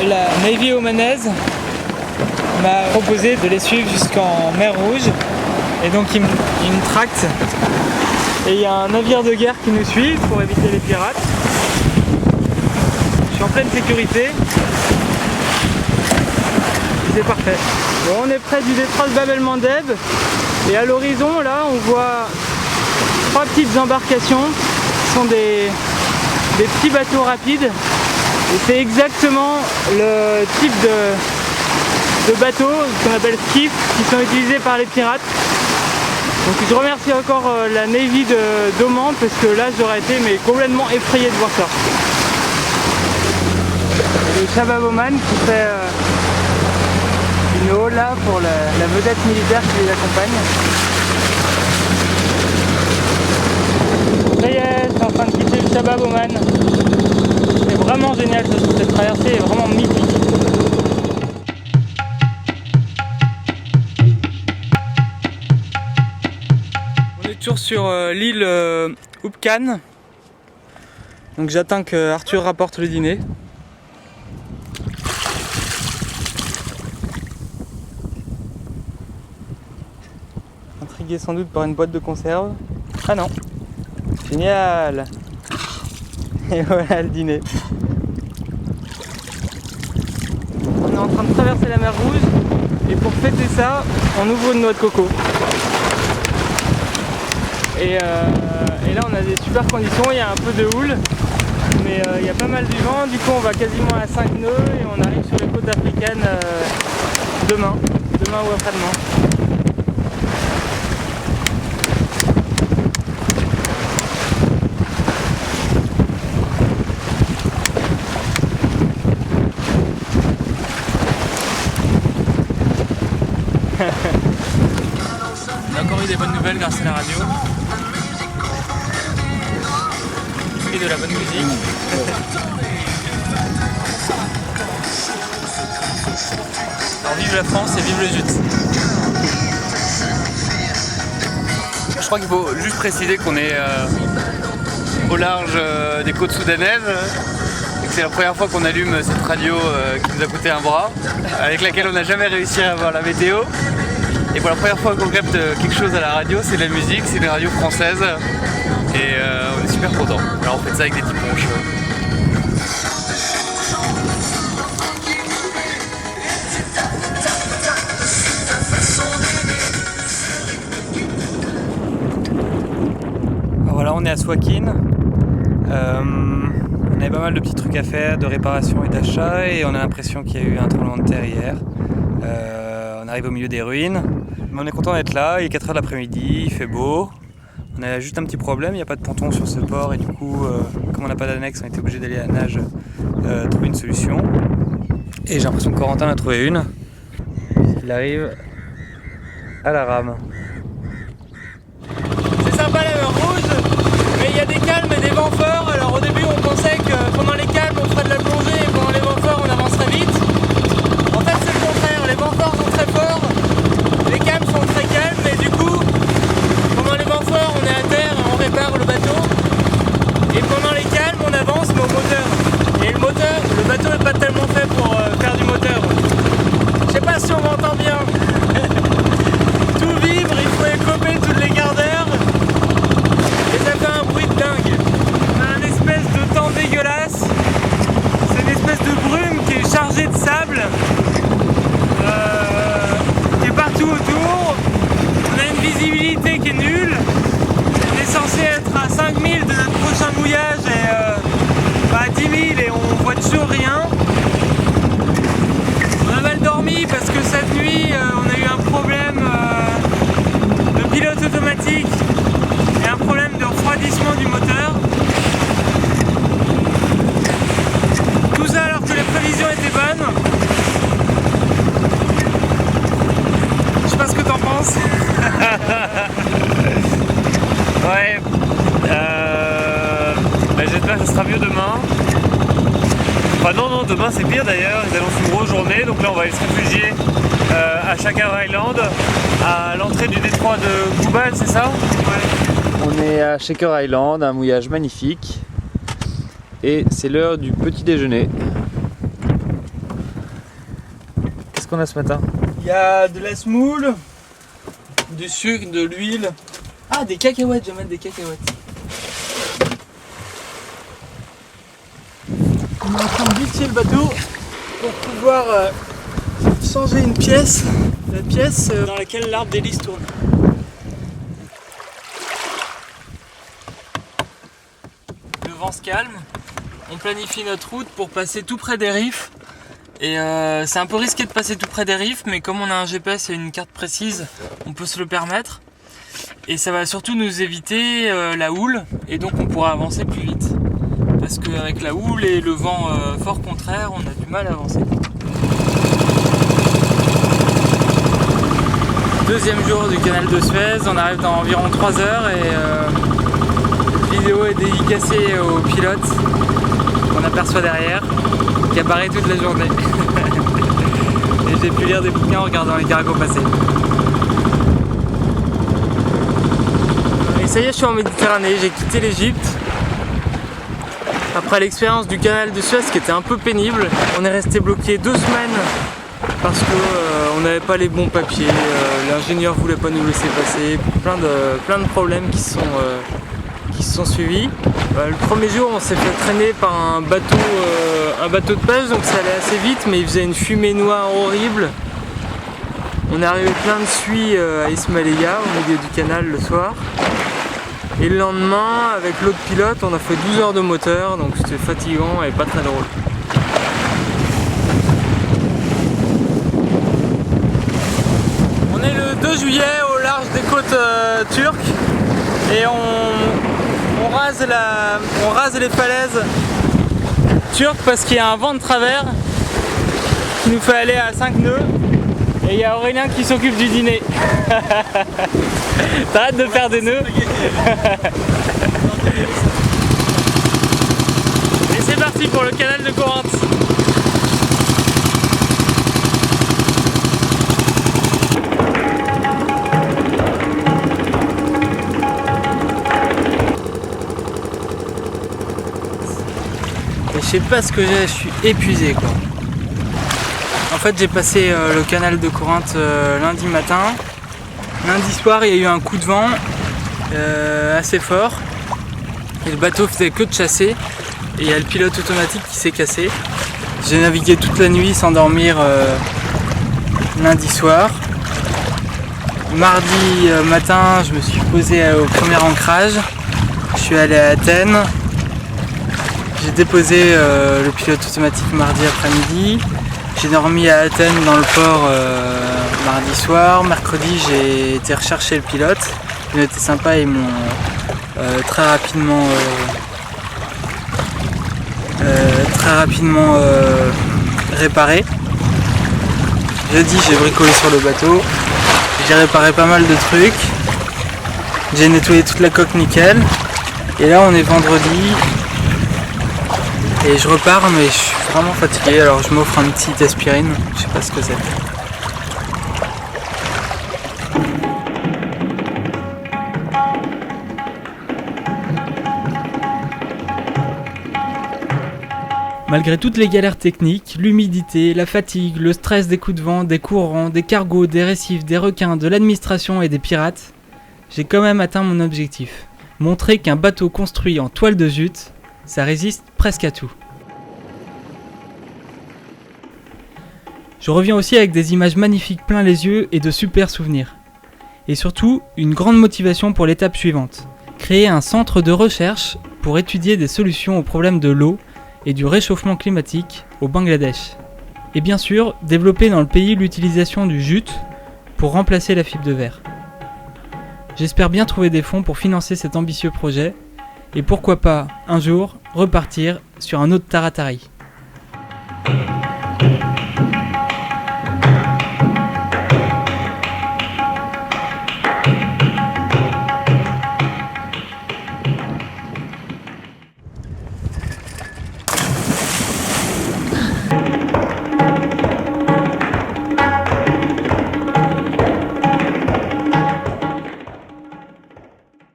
la Navy omanaise m'a proposé de les suivre jusqu'en mer Rouge. Et donc ils me tractent. Et il y a un navire de guerre qui nous suit pour éviter les pirates. Je suis en pleine sécurité. C'est parfait. Bon, on est près du détroit de Bab el-Mandeb. Et à l'horizon, là, on voit 3 petites embarcations. Ce sont des petits bateaux rapides. Et c'est exactement le type de bateaux qu'on appelle skiff qui sont utilisés par les pirates. Donc je remercie encore la Navy d'Oman parce que là j'aurais été complètement effrayé de voir ça. Et le Shabab Oman qui fait une hola pour la vedette militaire qui les accompagne. Ça y est, je suis en train de quitter le Shabab Oman. C'est vraiment génial, cette traversée est vraiment mythique. On est toujours sur l'île Oupkan. Donc j'attends que Arthur rapporte le dîner. Intrigué sans doute par une boîte de conserve. Ah non. Génial. Et voilà le dîner. On est en train de traverser la mer Rouge et pour fêter ça, on ouvre une noix de coco. Et là on a des super conditions, il y a un peu de houle, mais il y a pas mal du vent, du coup on va quasiment à 5 nœuds et on arrive sur les côtes africaines demain ou après-demain. On a encore eu des bonnes nouvelles grâce à la radio et de la bonne musique. Alors vive la France et vive le Jut. Je crois qu'il faut juste préciser qu'on est au large des côtes soudanaises. C'est la première fois qu'on allume cette radio qui nous a coûté un bras, avec laquelle on n'a jamais réussi à avoir la météo. Et pour la première fois qu'on capte quelque chose à la radio, c'est de la musique, c'est une radio française. Et on est super contents. Alors on fait ça avec des petits ponches. Voilà, on est à Swakyn. On avait pas mal de petits trucs à faire, de réparation et d'achat, et on a l'impression qu'il y a eu un tremblement de terre hier. On arrive au milieu des ruines, mais on est content d'être là, il est 4h de l'après-midi, il fait beau. On a juste un petit problème, il n'y a pas de ponton sur ce port, et du coup, comme on n'a pas d'annexe, on était obligé d'aller à la nage trouver une solution. Et j'ai l'impression que Corentin en a trouvé une. Il arrive à la rame. C'est sympa la mer Rouge, mais il y a des calmes et des vents forts. Alors au début on pensait que pendant les calmes on ferait de la plongée et pendant les vents forts on avancerait vite. En fait c'est le contraire, les vents forts sont très forts, les calmes sont très calmes et du coup pendant les vents forts on est à terre et on répare le bateau. Et pendant les calmes on avance mais au moteur. Et le bateau n'est pas tellement fait pour faire du moteur. Je sais pas si on m'entend bien. Tout vibre, il faut écoper toutes les gardeurs. Et ça fait un bruit de dingue. On a une espèce de temps dégueulasse. C'est une espèce de brume qui est chargée de sable. Qui est partout autour. On a une visibilité qui est nulle. On est censé être à 5000 de notre prochain mouillage et à 10 000 et on voit toujours rien. On a mal dormi parce que cette nuit on a eu un problème de pilote automatique et un problème de refroidissement du moteur. Tout ça alors que les prévisions étaient bonnes. Je sais pas ce que t'en penses. Ouais. J'espère que ce sera mieux demain. Enfin non, demain c'est pire d'ailleurs. Ils annoncent une grosse journée. Donc là on va aller se réfugier à Shaker Island, à l'entrée du détroit de Goubal, c'est ça? Ouais. On est à Shaker Island, un mouillage magnifique. Et c'est l'heure du petit déjeuner. qu'on a ce matin? Il y a de la semoule, du sucre, de l'huile. Ah, des cacahuètes, je vais mettre des cacahuètes. On est en train de visser le bateau pour pouvoir changer une pièce, la pièce dans laquelle l'arbre d'hélice tourne. Le vent se calme, on planifie notre route pour passer tout près des riffs. Et c'est un peu risqué de passer tout près des riffs, mais comme on a un GPS et une carte précise, on peut se le permettre. Et ça va surtout nous éviter la houle, et donc on pourra avancer plus vite. Parce qu'avec la houle et le vent fort contraire, on a du mal à avancer. Deuxième jour du canal de Suez, on arrive dans environ 3 heures et cette vidéo est dédicacée au pilote qu'on aperçoit derrière, qui apparaît toute la journée. Et j'ai pu lire des bouquins en regardant les cargos passer. Et ça y est, je suis en Méditerranée, j'ai quitté l'Égypte. Après l'expérience du canal de Suez qui était un peu pénible, on est resté bloqué 2 semaines parce qu'on n'avait pas les bons papiers, l'ingénieur voulait pas nous laisser passer, plein de problèmes qui se sont suivis. Le premier jour on s'est fait traîner par un bateau de pêche, donc ça allait assez vite, mais il faisait une fumée noire horrible. On est arrivé plein de suie à Ismailia au milieu du canal le soir. Et le lendemain, avec l'autre pilote, on a fait 12 heures de moteur, donc c'était fatigant et pas très drôle. On est le 2 juillet au large des côtes turques et on rase les falaises turques parce qu'il y a un vent de travers qui nous fait aller à 5 nœuds et il y a Aurélien qui s'occupe du dîner. T'arrêtes de faire des nœuds. Et c'est parti pour le canal de Corinthe. Et je sais pas ce que j'ai, je suis épuisé quoi. En fait j'ai passé le canal de Corinthe lundi matin. Lundi soir, il y a eu un coup de vent assez fort et le bateau faisait que de chasser et il y a le pilote automatique qui s'est cassé. J'ai navigué toute la nuit sans dormir lundi soir. Mardi matin, je me suis posé au premier ancrage. Je suis allé à Athènes. J'ai déposé le pilote automatique mardi après-midi. J'ai dormi à Athènes dans le port mardi soir. Mercredi, j'ai été rechercher le pilote. Ils ont été sympas, ils m'ont très rapidement réparé. Jeudi, j'ai bricolé sur le bateau. J'ai réparé pas mal de trucs. J'ai nettoyé toute la coque nickel. Et là, on est vendredi. Et je repars, mais je suis vraiment fatigué. Alors, je m'offre un petit aspirine. Je sais pas ce que c'est. Malgré toutes les galères techniques, l'humidité, la fatigue, le stress des coups de vent, des courants, des cargos, des récifs, des requins, de l'administration et des pirates, j'ai quand même atteint mon objectif. Montrer qu'un bateau construit en toile de jute, ça résiste presque à tout. Je reviens aussi avec des images magnifiques plein les yeux et de super souvenirs. Et surtout, une grande motivation pour l'étape suivante. Créer un centre de recherche pour étudier des solutions aux problèmes de l'eau et du réchauffement climatique au Bangladesh. Et bien sûr, développer dans le pays l'utilisation du jute pour remplacer la fibre de verre. J'espère bien trouver des fonds pour financer cet ambitieux projet et pourquoi pas, un jour, repartir sur un autre Taratari.